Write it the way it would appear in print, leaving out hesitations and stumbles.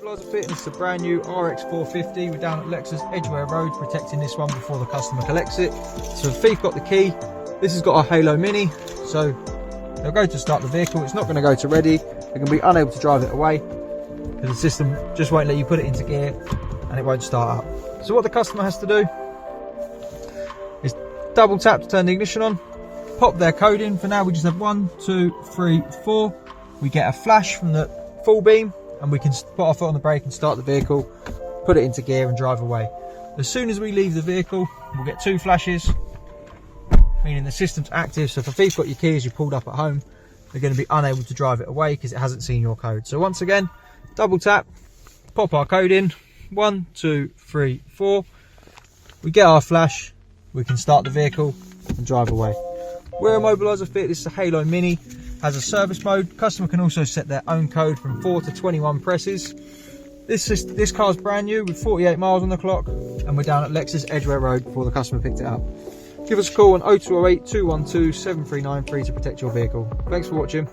Immobiliser Fit, and it's a brand new Rx450. We're down at Lexus Edgware Road, protecting this one before the customer collects it. So the thief got the key. This has got a Halo Mini, so they'll go to start the vehicle. It's not going to go to ready. They're going to be unable to drive it away because the system just won't let you put it into gear and it won't start up. So what the customer has to do is double tap to turn the ignition on, pop their code in. For now we just have 1, 2, 3, 4. We get a flash from the full beam and we can put our foot on the brake and start the vehicle, put it into gear and drive away. As soon as we leave the vehicle, we'll get 2 flashes, meaning the system's active. So if a thief got your keys, you pulled up at home, they're going to be unable to drive it away because it hasn't seen your code. So once again, double tap, pop our code in, 1, 2, 3, 4. We get our flash, we can start the vehicle and drive away. We're Immobiliser Fit. This is a Halo Mini, has a service mode. Customer can also set their own code from 4 to 21 presses. This car's brand new with 48 miles on the clock, and we're down at Lexus Edgware Road before the customer picked it up. Give us a call on 0208 212 7393 to protect your vehicle. Thanks for watching.